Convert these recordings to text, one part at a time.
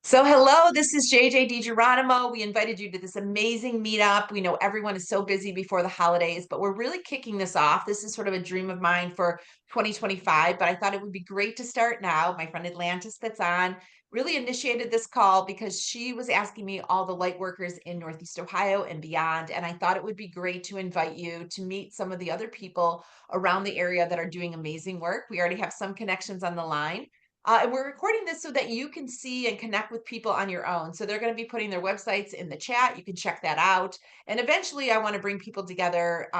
So hello, this is 𝘾𝙊𝙈𝙈𝙈𝙐𝙉. We invited you to this amazing meetup. We know everyone is so busy before the holidays, but we're really kicking this off. This is sort of a dream of mine for 2025, but I thought it would be great to start now. My friend Atlantis that's on really initiated this call because she was asking me all the light workers in Northeast Ohio and beyond, and I thought it would be great to invite you to meet some of the other people around the area that are doing amazing work. We already have some connections on the line. And we're recording this so that you can see and connect with people on your own. So they're going to be putting their websites in the chat. You can check that out. And eventually, I want to bring people together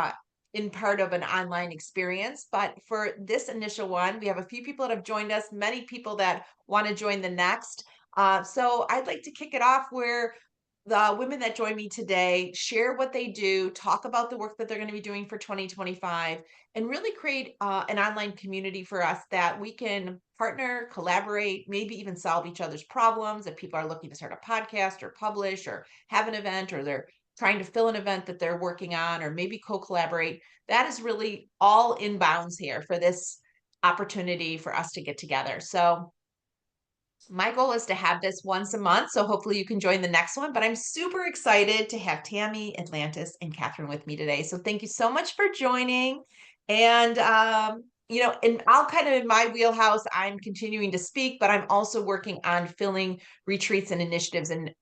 in part of an online experience. But for this initial one, we have a few people that have joined us, many people that want to join the next. So I'd like to kick it off where the women that join me today share what they do, talk about the work that they're going to be doing for 2025, and really create an online community for us that we can partner, collaborate, maybe even solve each other's problems. If people are looking to start a podcast or publish or have an event, or they're trying to fill an event that they're working on, or maybe co-collaborate, that is really all inbounds here for this opportunity for us to get together. So my goal is to have this once a month, so hopefully you can join the next one. But I'm super excited to have Tammy, Atlantis, and Catherine with me today. So thank you so much for joining. And and I'll kind of in my wheelhouse, I'm continuing to speak, but I'm also working on filling retreats and initiatives in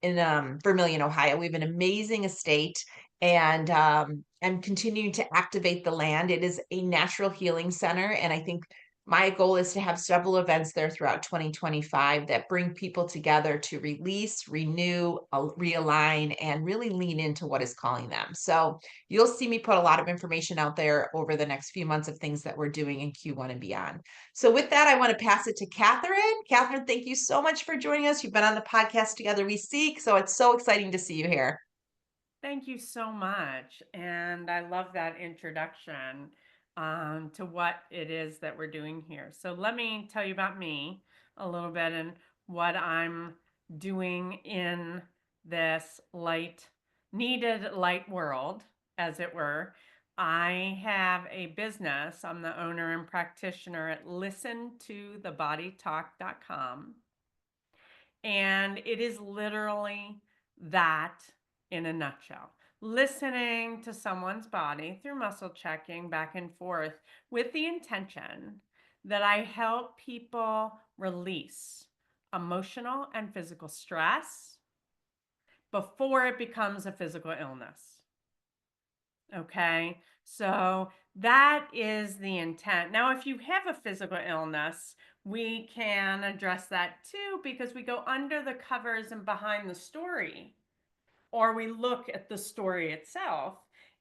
Vermillion, Ohio. We have an amazing estate, and I'm continuing to activate the land. It is a natural healing center, and I think my goal is to have several events there throughout 2025 that bring people together to release, renew, realign, and really lean into what is calling them. So you'll see me put a lot of information out there over the next few months of things that we're doing in Q1 and beyond. So with that, I want to pass it to Catherine. Catherine, thank you so much for joining us. You've been on the podcast Together We Seek, so it's so exciting to see you here. Thank you so much. And I love that introduction to what it is that we're doing here. So, let me tell you about me a little bit and what I'm doing in this needed light world, as it were. I have a business. I'm the owner and practitioner at listentothebodytalk.com. And it is literally that in a nutshell. Listening to someone's body through muscle checking back and forth with the intention that I help people release emotional and physical stress before it becomes a physical illness. Okay, so that is the intent. Now, if you have a physical illness, we can address that too, because we go under the covers and behind the story, or we look at the story itself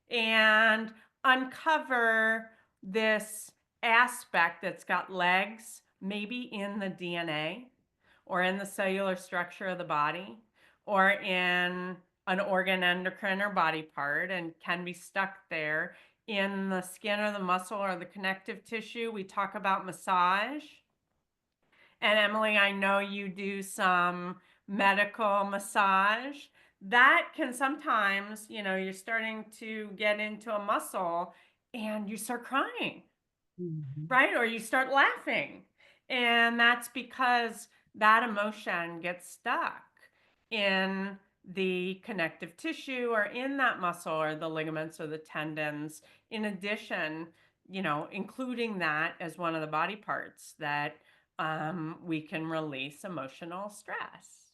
and uncover this aspect that's got legs, maybe in the DNA or in the cellular structure of the body or in an organ, endocrine, or body part, and can be stuck there in the skin or the muscle or the connective tissue. We talk about massage. And Emily, I know you do some medical massage. That can sometimes, you're starting to get into a muscle and you start crying, Mhm. right? Or you start laughing. And that's because that emotion gets stuck in the connective tissue or in that muscle or the ligaments or the tendons. In addition, including that as one of the body parts that we can release emotional stress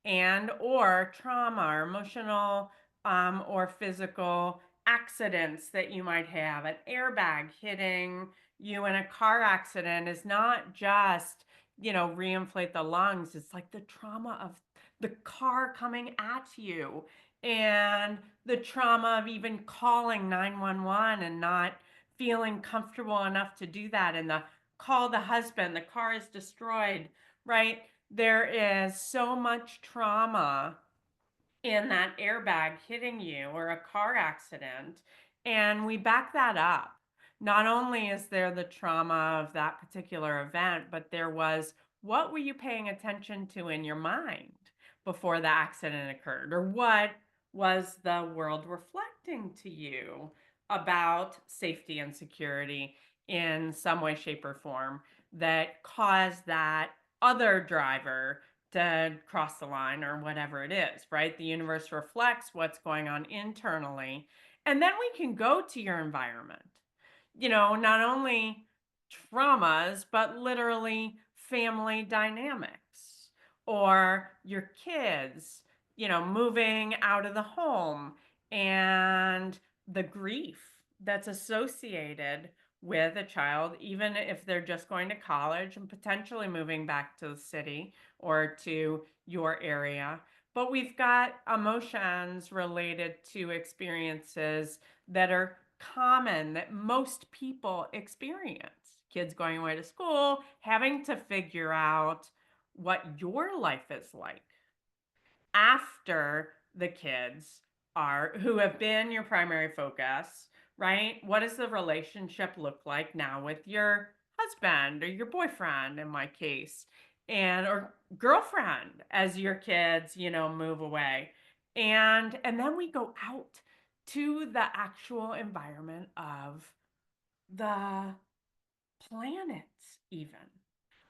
and or trauma or emotional or physical accidents that you might have. An airbag hitting you in a car accident is not just, reinflate the lungs. It's like the trauma of the car coming at you and the trauma of even calling 911 and not feeling comfortable enough to do that, and the call the husband, the car is destroyed, right? There is so much trauma in that airbag hitting you or a car accident, and we back that up. Not only is there the trauma of that particular event, but there was, what were you paying attention to in your mind before the accident occurred? Or what was the world reflecting to you about safety and security in some way, shape, or form that caused that other driver to cross the line or whatever it is, right? The universe reflects what's going on internally. And then we can go to your environment. Not only traumas, but literally family dynamics or your kids, moving out of the home and the grief that's associated with a child, even if they're just going to college and potentially moving back to the city or to your area. But we've got emotions related to experiences that are common that most people experience. Kids going away to school, having to figure out what your life is like after the kids are who have been your primary focus, right? What does the relationship look like now with your husband or your boyfriend in my case, and or girlfriend as your kids, move away. And then we go out to the actual environment of the planets even.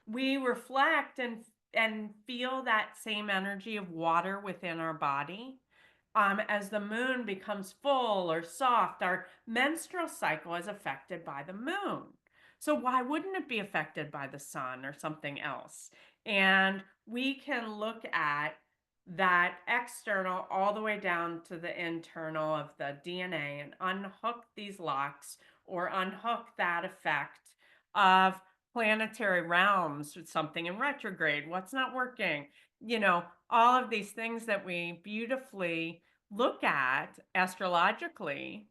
We reflect and feel that same energy of water within our body. As the moon becomes full or soft, our menstrual cycle is affected by the moon. So why wouldn't it be affected by the sun or something else? And we can look at that external all the way down to the internal of the DNA and unhook these locks or unhook that effect of planetary realms, something in retrograde, what's not working, all of these things that we beautifully look at astrologically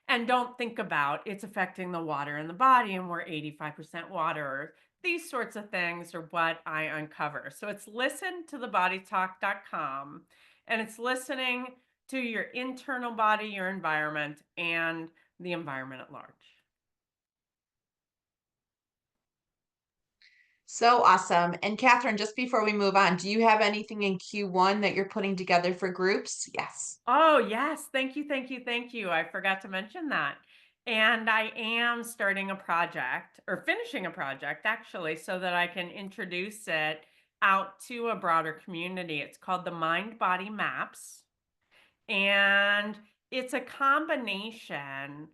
and don't think about it's affecting the water in the body and we're 85% water. These sorts of things are what I uncover. So it's listen to thebodytalk.com, and it's listening to your internal body, your environment, and the environment at large. So awesome. And Catherine, just before we move on, do you have anything in Q1 that you're putting together for groups? Yes. Oh, yes. Thank you, thank you, thank you. I forgot to mention that. And I am starting a project or finishing a project actually so that I can introduce it out to a broader community. It's called the Mind Body Maps. And it's a combination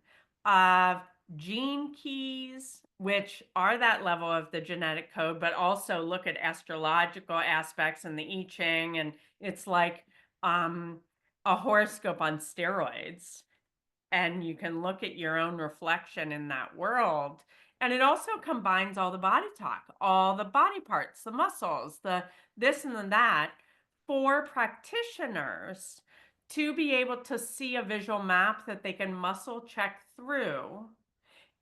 of gene keys, which are that level of the genetic code, but also look at astrological aspects and the I Ching. And it's like a horoscope on steroids. And you can look at your own reflection in that world. And it also combines all the body talk, all the body parts, the muscles, the this and the that, for practitioners to be able to see a visual map that they can muscle check through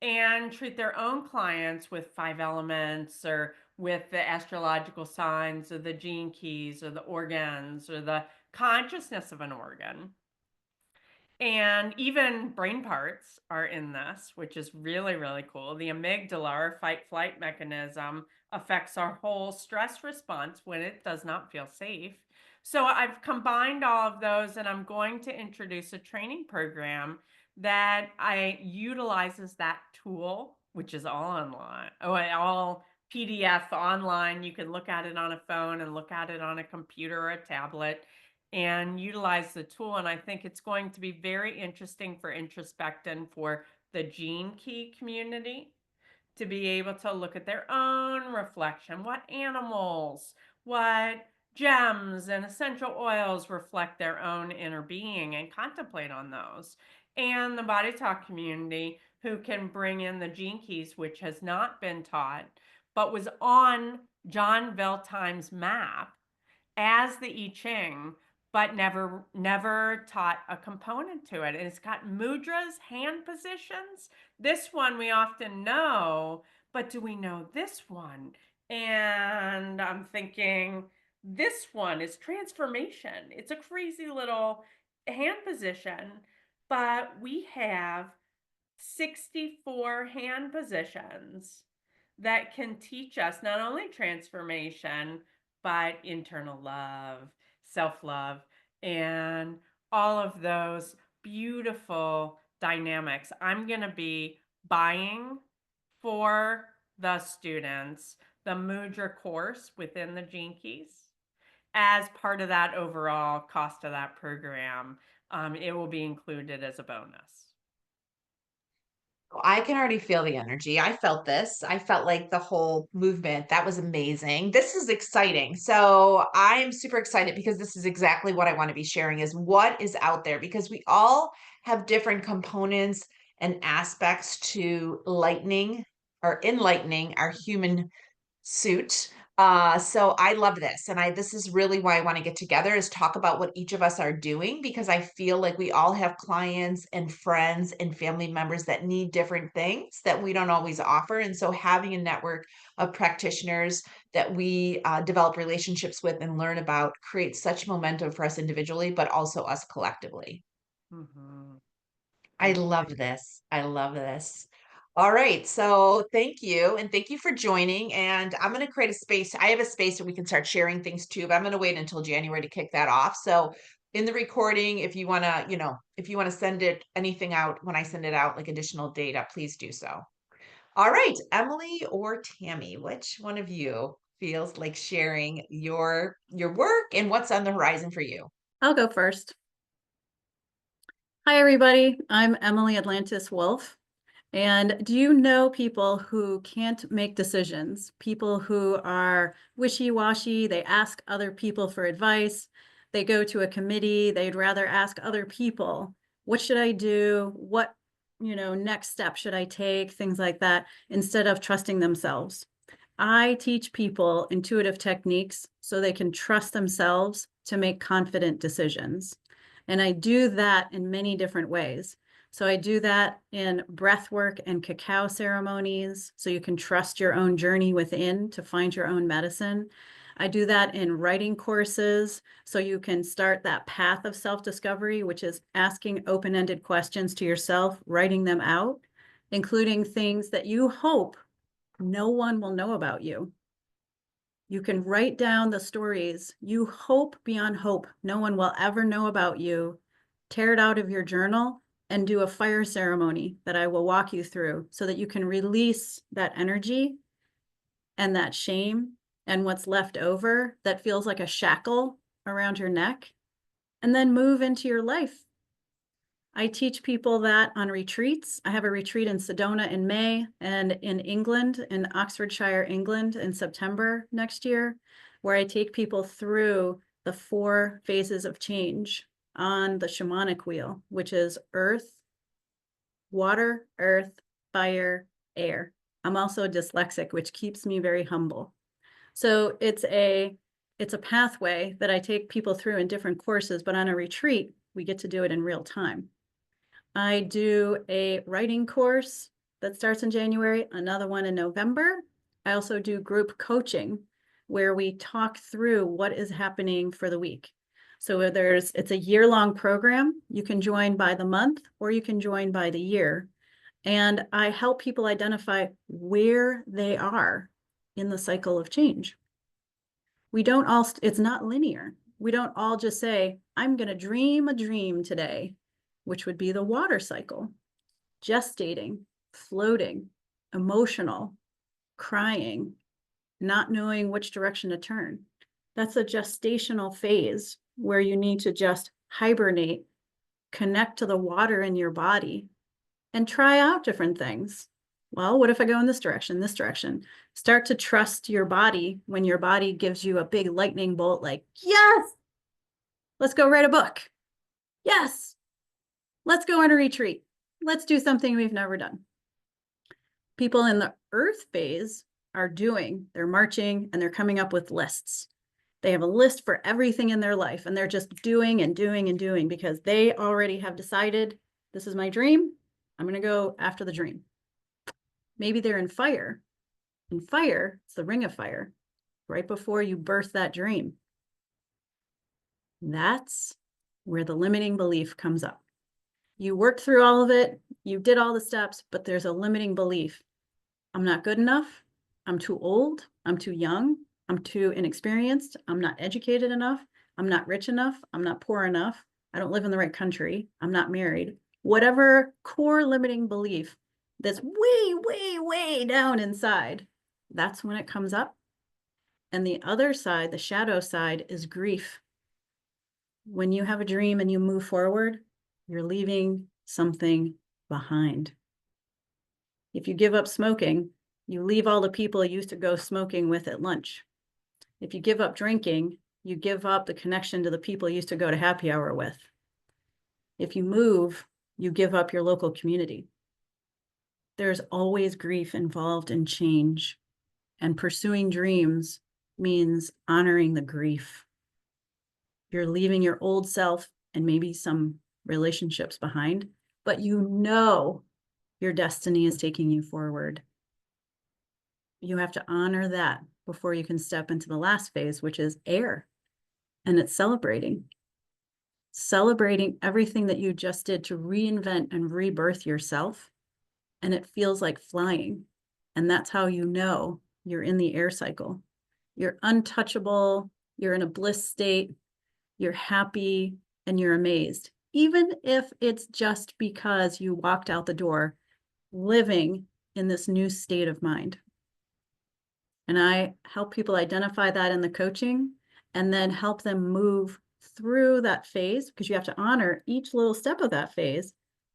and treat their own clients with 5 elements or with the astrological signs or the gene keys or the organs or the consciousness of an organ. And even brain parts are in this, which is really, really cool. The amygdala, our fight flight mechanism, affects our whole stress response when it does not feel safe. So I've combined all of those, and I'm going to introduce a training program that I utilizes that tool, which is all online, all PDF online. You can look at it on a phone and look at it on a computer or a tablet and utilize the tool. And I think it's going to be very interesting for introspection for the gene key community to be able to look at their own reflection. What animals, what gems and essential oils reflect their own inner being and contemplate on those. And the Body Talk community who can bring in the gene keys, which has not been taught, but was on John Veltheim's map as the I Ching, but never taught a component to it. And it's got mudras, hand positions. This one we often know, but do we know this one? And I'm thinking this one is transformation. It's a crazy little hand position, but we have 64 hand positions that can teach us not only transformation, but internal love, self-love, and all of those beautiful dynamics. I'm going to be buying for the students the Moodger course within the Gene Keys as part of that overall cost of that program. It will be included as a bonus. I can already feel the energy. I felt this. I felt like the whole movement. That was amazing. This is exciting. So I'm super excited because this is exactly what I want to be sharing is what is out there because we all have different components and aspects to lightening or enlightening our human suit. So I love this. And this is really why I want to get together is talk about what each of us are doing because I feel like we all have clients and friends and family members that need different things that we don't always offer. And so having a network of practitioners that we develop relationships with and learn about creates such momentum for us individually, but also us collectively. Mm-hmm. I Thank love you. this. I love this. All right. So thank you. And thank you for joining. And I'm going to create a space. I have a space where we can start sharing things too, but I'm going to wait until January to kick that off. So in the recording, if you want to, if you want to send it anything out when I send it out, like additional data, please do so. All right. Emily or Tammy, which one of you feels like sharing your work and what's on the horizon for you? I'll go first. Hi, everybody. I'm Emily Atlantis Wolf. And do you know people who can't make decisions? People who are wishy-washy, they ask other people for advice. They go to a committee, they'd rather ask other people, what should I do? What, next step should I take? Things like that, instead of trusting themselves. I teach people intuitive techniques so they can trust themselves to make confident decisions. And I do that in many different ways. So I do that in breath work and cacao ceremonies, so you can trust your own journey within to find your own medicine. I do that in writing courses, so you can start that path of self-discovery, which is asking open-ended questions to yourself, writing them out, including things that you hope no one will know about you. You can write down the stories you hope beyond hope no one will ever know about you, tear it out of your journal, and do a fire ceremony that I will walk you through so that you can release that energy and that shame and what's left over that feels like a shackle around your neck, and then move into your life. I teach people that on retreats. I have a retreat in Sedona in May and in England, in Oxfordshire, England, in September next year, where I take people through the 4 phases of change on the shamanic wheel, which is earth, water, earth, fire, air. I'm also dyslexic, which keeps me very humble. So it's a pathway that I take people through in different courses, but on a retreat, we get to do it in real time. I do a writing course that starts in January, another one in November. I also do group coaching where we talk through what is happening for the week. So it's a year-long program. You can join by the month or you can join by the year. And I help people identify where they are in the cycle of change. It's not linear. We don't all just say, I'm going to dream a dream today, which would be the water cycle, gestating, floating, emotional, crying, not knowing which direction to turn. That's a gestational phase where you need to just hibernate, connect to the water in your body, and try out different things. Well, what if I go in this direction, this direction? Start to trust your body when your body gives you a big lightning bolt like, yes, let's go write a book. Yes, let's go on a retreat. Let's do something we've never done. People in the earth phase they're marching and they're coming up with lists. They have a list for everything in their life and they're just doing and doing and doing because they already have decided, this is my dream. I'm going to go after the dream. Maybe they're in fire. In fire, it's the ring of fire, right before you birth that dream. That's where the limiting belief comes up. You worked through all of it, you did all the steps, but there's a limiting belief. I'm not good enough. I'm too old. I'm too young. I'm too inexperienced. I'm not educated enough. I'm not rich enough. I'm not poor enough. I don't live in the right country. I'm not married. Whatever core limiting belief that's way, way, way down inside, That's when it comes up. And the other side, the shadow side, is grief. When you have a dream and you move forward, you're leaving something behind. If you give up smoking, you leave all the people you used to go smoking with at lunch. If you give up drinking, you give up the connection to the people you used to go to happy hour with. If you move, you give up your local community. There's always grief involved in change, and pursuing dreams means honoring the grief. You're leaving your old self and maybe some relationships behind, but you know your destiny is taking you forward. You have to honor that before you can step into the last phase, which is air. And it's celebrating everything that you just did to reinvent and rebirth yourself. And it feels like flying. And that's how you know you're in the air cycle. You're untouchable, you're in a bliss state, you're happy, and you're amazed. Even if it's just because you walked out the door living in this new state of mind. And I help people identify that in the coaching and then help them move through that phase, because you have to honor each little step of that phase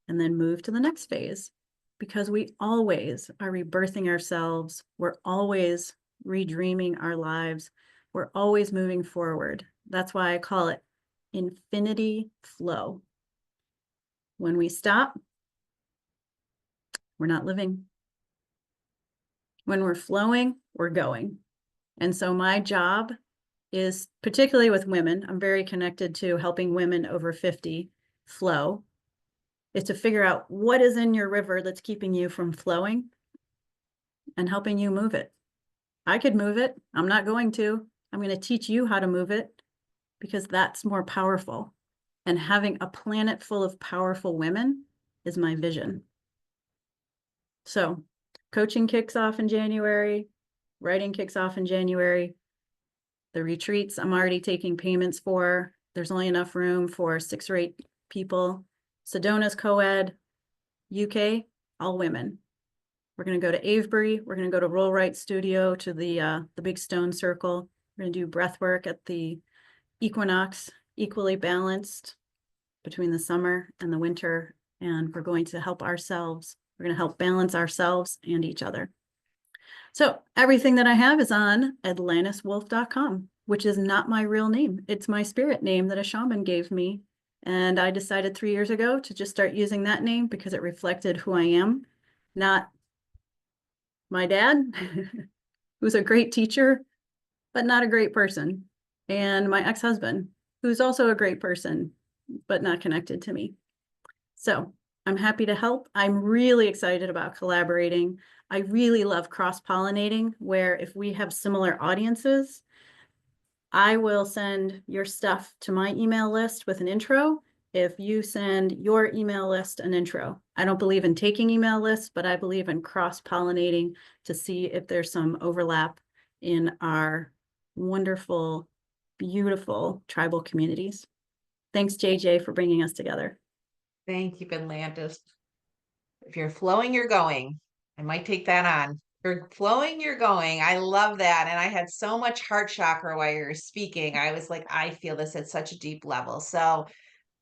and then move to the next phase, because we always are rebirthing ourselves. We're always redreaming our lives. We're always moving forward. That's why I call it infinity flow. When we stop, we're not living. When we're flowing, we're going. And so my job is, particularly with women, I'm very connected to helping women over 50 flow, is to figure out what is in your river that's keeping you from flowing and helping you move it. I could move it. I'm not going to. I'm going to teach you how to move it, because that's more powerful. And having a planet full of powerful women is my vision. So coaching kicks off in January, writing kicks off in January. The retreats I'm already taking payments for. There's only enough room for 6 or 8 people. Sedona's co-ed, UK, all women. We're going to go to 𝘊𝙊𝙈𝙈𝙈𝙈𝙈. We're going to go to Roll Right Studio to the big stone circle. We're going to do breath work at the equinox, equally balanced between the summer and the winter. And we're going to help ourselves. We're going to help balance ourselves and each other. So everything that I have is on atlantiswolf.com, which is not my real name. It's my spirit name that a shaman gave me. And I decided 3 years ago to just start using that name because it reflected who I am, not my dad, who's a great teacher, but not a great person, and my ex-husband, who's also a great person, but not connected to me. So I'm happy to help. I'm really excited about collaborating. I really love cross-pollinating, where if we have similar audiences, I will send your stuff to my email list with an intro. If you send your email list an intro. I don't believe in taking email lists, but I believe in cross-pollinating to see if there's some overlap in our wonderful, beautiful tribal communities. Thanks, JJ, for bringing us together. Thank you, Atlantis. If you're flowing, you're going. I might take that on. If you're flowing, you're going. I love that. And I had so much heart chakra while you were speaking. I was like, I feel this at such a deep level. So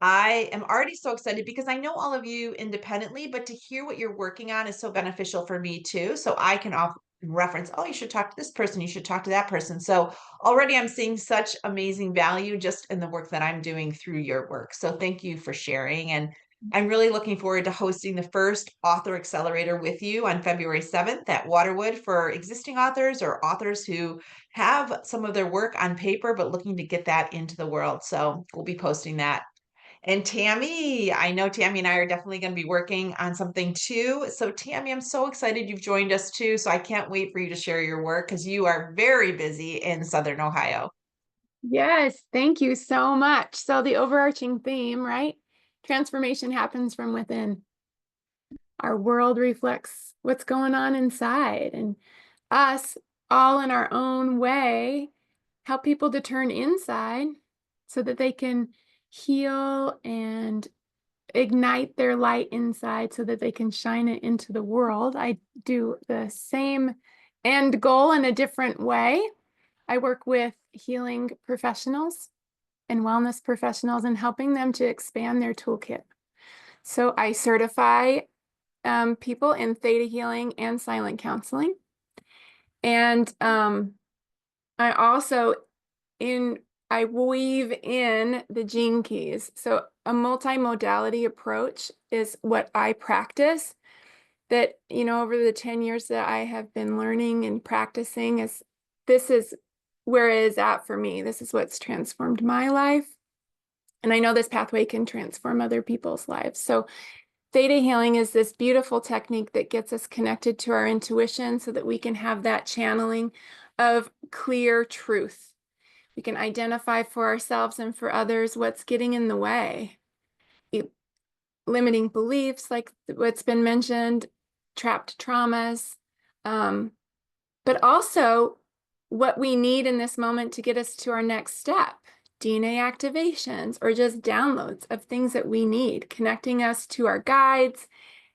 I am already so excited because I know all of you independently, but to hear what you're working on is so beneficial for me too. So I can often reference, oh, you should talk to this person, you should talk to that person. So already I'm seeing such amazing value just in the work that I'm doing through your work. So thank you for sharing. And I'm really looking forward to hosting the first author accelerator with you on February 7th at Waterwood for existing authors or authors who have some of their work on paper, but looking to get that into the world. So we'll be posting that. And Tammy, I know Tammy and I are definitely going to be working on something too. So Tammy, I'm so excited you've joined us too. So I can't wait for you to share your work because you are very busy in Southern Ohio. Yes, thank you so much. So the overarching theme, right? Transformation happens from within. Our world reflects what's going on inside, and us all in our own way help people to turn inside so that they can heal and ignite their light inside so that they can shine it into the world. I do the same end goal in a different way. I work with healing professionals and wellness professionals and helping them to expand their toolkit. So I certify people in theta healing and silent counseling. And I also I weave in the gene keys. So a multimodality approach is what I practice that, over the 10 years that I have been learning and practicing this is where it is at for me. This is what's transformed my life. And I know this pathway can transform other people's lives. So theta healing is this beautiful technique that gets us connected to our intuition so that we can have that channeling of clear truth. We can identify for ourselves and for others what's getting in the way. Limiting beliefs, like what's been mentioned, trapped traumas, but also what we need in this moment to get us to our next step. DNA activations or just downloads of things that we need, connecting us to our guides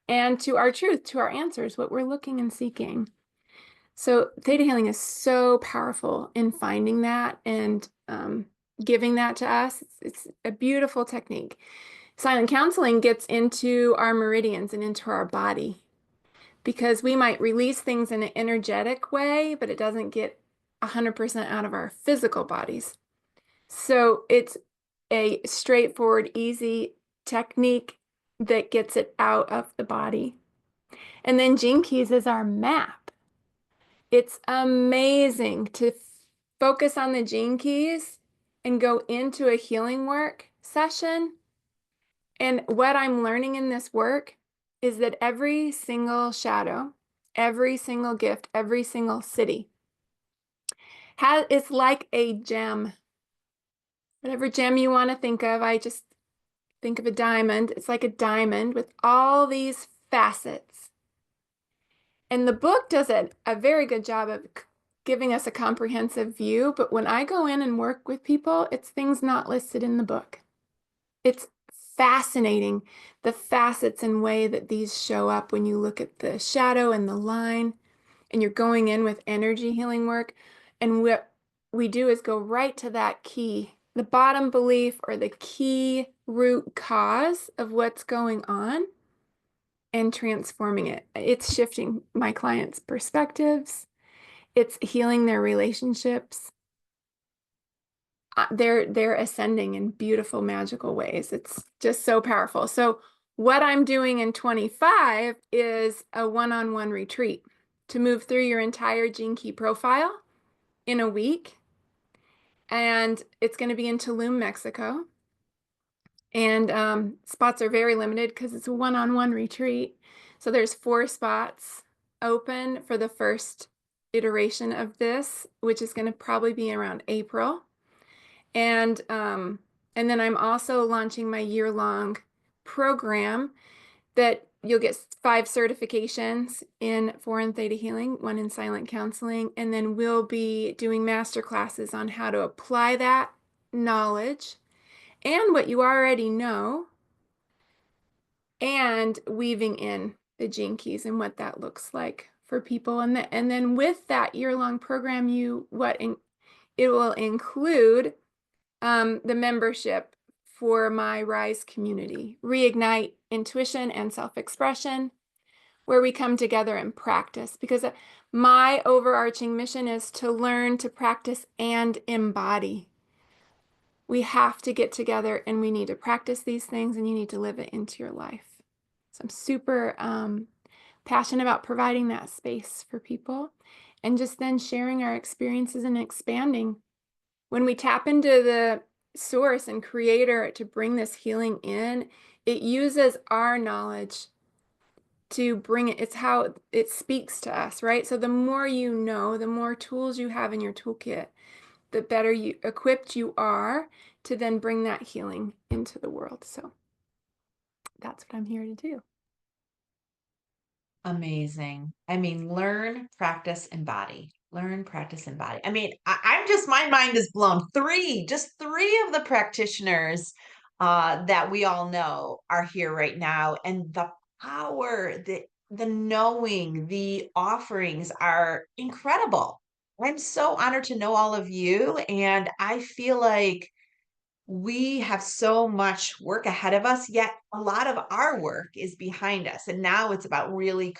and to our truth, to our answers, what we're looking and seeking. So theta healing is so powerful in finding that and giving that to us. It's a beautiful technique. Silent counseling gets into our meridians and into our body because we might release things in an energetic way, but it doesn't get 100% out of our physical bodies. So it's a straightforward, easy technique that gets it out of the body. And then Gene Keys is our map. It's amazing to focus on the Gene Keys and go into a healing work session. And what I'm learning in this work is that every single shadow, every single gift, every single city it's like a gem. Whatever gem you want to think of, I just think of a diamond. It's like a diamond with all these facets. And the book does a very good job of giving us a comprehensive view, but when I go in and work with people, it's things not listed in the book. It's fascinating, the facets and way that these show up when you look at the shadow and the line, and you're going in with energy healing work. And what we do is go right to that key, the bottom belief or the key root cause of what's going on and transforming it. It's shifting my clients' perspectives. It's healing their relationships. They're ascending in beautiful, magical ways. It's just so powerful. So what I'm doing in 25 is a one-on-one retreat to move through your entire gene key profile in a week. And it's going to be in Tulum, Mexico. And spots are very limited because it's a one-on-one retreat. So there's 4 spots open for the first iteration of this, which is going to probably be around April. And then I'm also launching my year-long program that you'll get 5 certifications in 4 in theta healing, 1 in silent counseling, and then we'll be doing master classes on how to apply that knowledge and what you already know and weaving in the gene keys and what that looks like for people. And then with that year-long program, it will include the membership for my Rise community, Reignite Intuition and Self-Expression, where we come together and practice, because my overarching mission is to learn, to practice, and embody. We have to get together and we need to practice these things, and you need to live it into your life. So I'm super passionate about providing that space for people and just then sharing our experiences and expanding. When we tap into the source and creator to bring this healing in, it uses our knowledge to bring it. It's how it speaks to us, right? So the more you know, the more tools you have in your toolkit, the better equipped you are to then bring that healing into the world. So that's what I'm here to do. Amazing. I mean, learn, practice, embody. Learn, practice, embody. I mean, my mind is blown. Just three of the practitioners that we all know are here right now. And the power, the the knowing, the offerings are incredible. I'm so honored to know all of you, and I feel like we have so much work ahead of us, yet a lot of our work is behind us. And now it's about really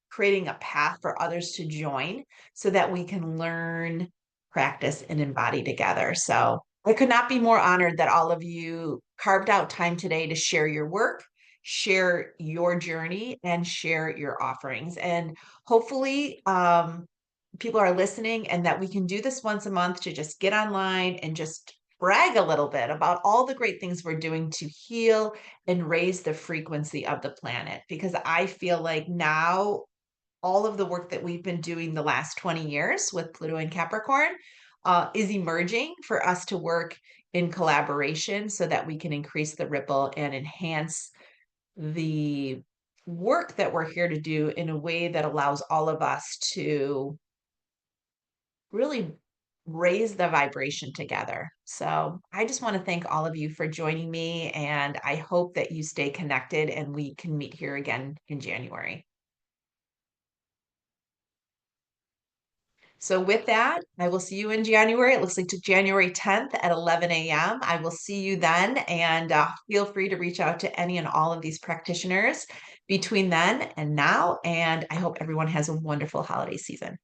creating a path for others to join so that we can learn, practice, and embody together. So I could not be more honored that all of you carved out time today to share your work, share your journey, and share your offerings. And hopefully, people are listening and that we can do this once a month to just get online and just brag a little bit about all the great things we're doing to heal and raise the frequency of the planet. Because I feel like now all of the work that we've been doing the last 20 years with Pluto and Capricorn is emerging for us to work in collaboration so that we can increase the ripple and enhance the work that we're here to do in a way that allows all of us to really raise the vibration together. So I just want to thank all of you for joining me, and I hope that you stay connected and we can meet here again in January. So with that, I will see you in January. It looks like January 10th at 11 a.m. I will see you then, and feel free to reach out to any and all of these practitioners between then and now. And I hope everyone has a wonderful holiday season.